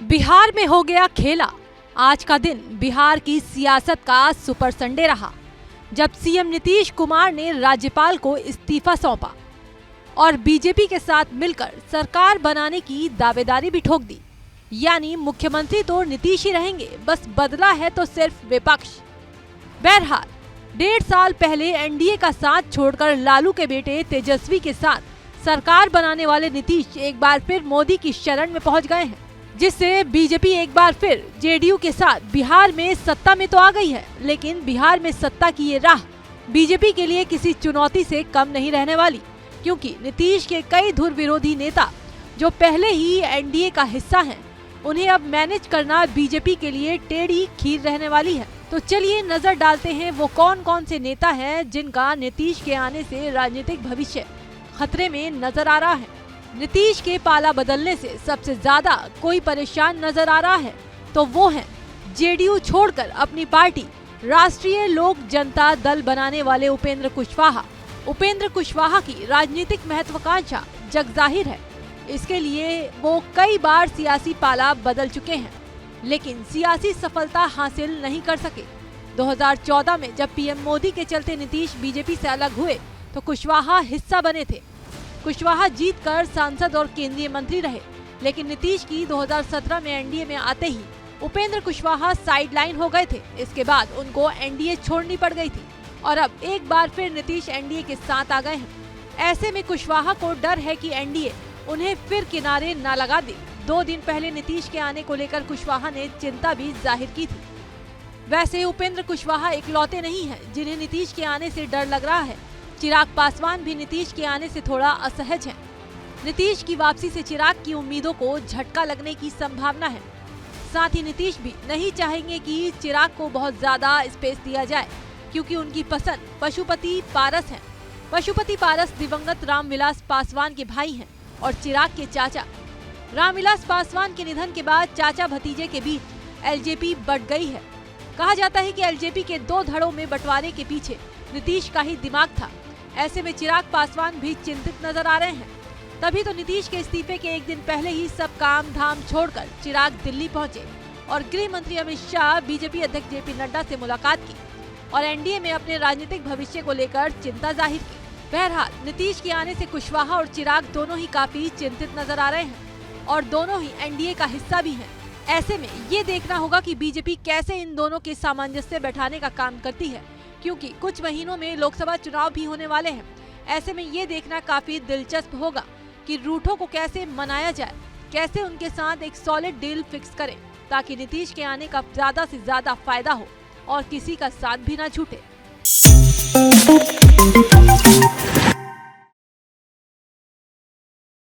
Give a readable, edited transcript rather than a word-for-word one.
बिहार में हो गया खेला। आज का दिन बिहार की सियासत का सुपर संडे रहा, जब सीएम नीतीश कुमार ने राज्यपाल को इस्तीफा सौंपा और बीजेपी के साथ मिलकर सरकार बनाने की दावेदारी भी ठोक दी। यानी मुख्यमंत्री तो नीतीश ही रहेंगे, बस बदला है तो सिर्फ विपक्ष। बहरहाल 1.5 साल पहले एनडीए का साथ छोड़कर लालू के बेटे तेजस्वी के साथ सरकार बनाने वाले नीतीश एक बार फिर मोदी की शरण में पहुंच गए हैं, जिससे बीजेपी एक बार फिर जेडीयू के साथ बिहार में सत्ता में तो आ गई है, लेकिन बिहार में सत्ता की ये राह बीजेपी के लिए किसी चुनौती से कम नहीं रहने वाली, क्योंकि नीतीश के कई धुर विरोधी नेता जो पहले ही एनडीए का हिस्सा हैं, उन्हें अब मैनेज करना बीजेपी के लिए टेढ़ी खीर रहने वाली है। तो चलिए नजर डालते हैं वो कौन कौन से नेता हैं जिनका नीतीश के आने से राजनीतिक भविष्य खतरे में नजर आ रहा है। नीतीश के पाला बदलने से सबसे ज्यादा कोई परेशान नजर आ रहा है तो वो है जेडीयू छोड़कर अपनी पार्टी राष्ट्रीय लोक जनता दल बनाने वाले उपेंद्र कुशवाहा। उपेंद्र कुशवाहा की राजनीतिक महत्वाकांक्षा जगजाहिर है। इसके लिए वो कई बार सियासी पाला बदल चुके हैं, लेकिन सियासी सफलता हासिल नहीं कर सके। 2014 में जब पीएम मोदी के चलते नीतीश बीजेपी से अलग हुए तो कुशवाहा हिस्सा बने थे। कुशवाहा जीतकर सांसद और केंद्रीय मंत्री रहे, लेकिन नीतीश की 2017 में एनडीए में आते ही उपेंद्र कुशवाहा साइडलाइन हो गए थे। इसके बाद उनको एनडीए छोड़नी पड़ गई थी और अब एक बार फिर नीतीश एनडीए के साथ आ गए हैं। ऐसे में कुशवाहा को डर है कि एनडीए उन्हें फिर किनारे न लगा दे। 2 दिन पहले नीतीश के आने को लेकर कुशवाहा ने चिंता भी जाहिर की थी। वैसे उपेंद्र कुशवाहा इकलौते नहीं हैं जिन्हें नीतीश के आने से डर लग रहा है। चिराग पासवान भी नीतीश के आने से थोड़ा असहज हैं। नीतीश की वापसी से चिराग की उम्मीदों को झटका लगने की संभावना है। साथ ही नीतीश भी नहीं चाहेंगे कि चिराग को बहुत ज्यादा स्पेस दिया जाए, क्योंकि उनकी पसंद पशुपति पारस है। पशुपति पारस दिवंगत रामविलास पासवान के भाई हैं और चिराग के चाचा। रामविलास पासवान के निधन के बाद चाचा भतीजे के बीच एलजेपी बढ़ गई है। कहा जाता है कि एलजेपी के 2 धड़ों में बंटवारे के पीछे नीतीश का ही दिमाग था। ऐसे में चिराग पासवान भी चिंतित नजर आ रहे हैं। तभी तो नीतीश के इस्तीफे के एक दिन पहले ही सब काम धाम छोड़कर चिराग दिल्ली पहुंचे और गृह मंत्री अमित शाह, बीजेपी अध्यक्ष जेपी नड्डा से मुलाकात की और एनडीए में अपने राजनीतिक भविष्य को लेकर चिंता जाहिर की। बहरहाल नीतीश के आने से कुशवाहा और चिराग दोनों ही काफी चिंतित नजर आ रहे हैं और दोनों ही एनडीए का हिस्सा भी हैं। ऐसे में ये देखना होगा कि बीजेपी कैसे इन दोनों के सामंजस्य बैठाने का काम करती है, क्योंकि कुछ महीनों में लोकसभा चुनाव भी होने वाले हैं। ऐसे में ये देखना काफी दिलचस्प होगा कि रूठों को कैसे मनाया जाए, कैसे उनके साथ एक सॉलिड डील फिक्स करें ताकि नीतीश के आने का ज्यादा से ज्यादा फायदा हो और किसी का साथ भी ना छूटे।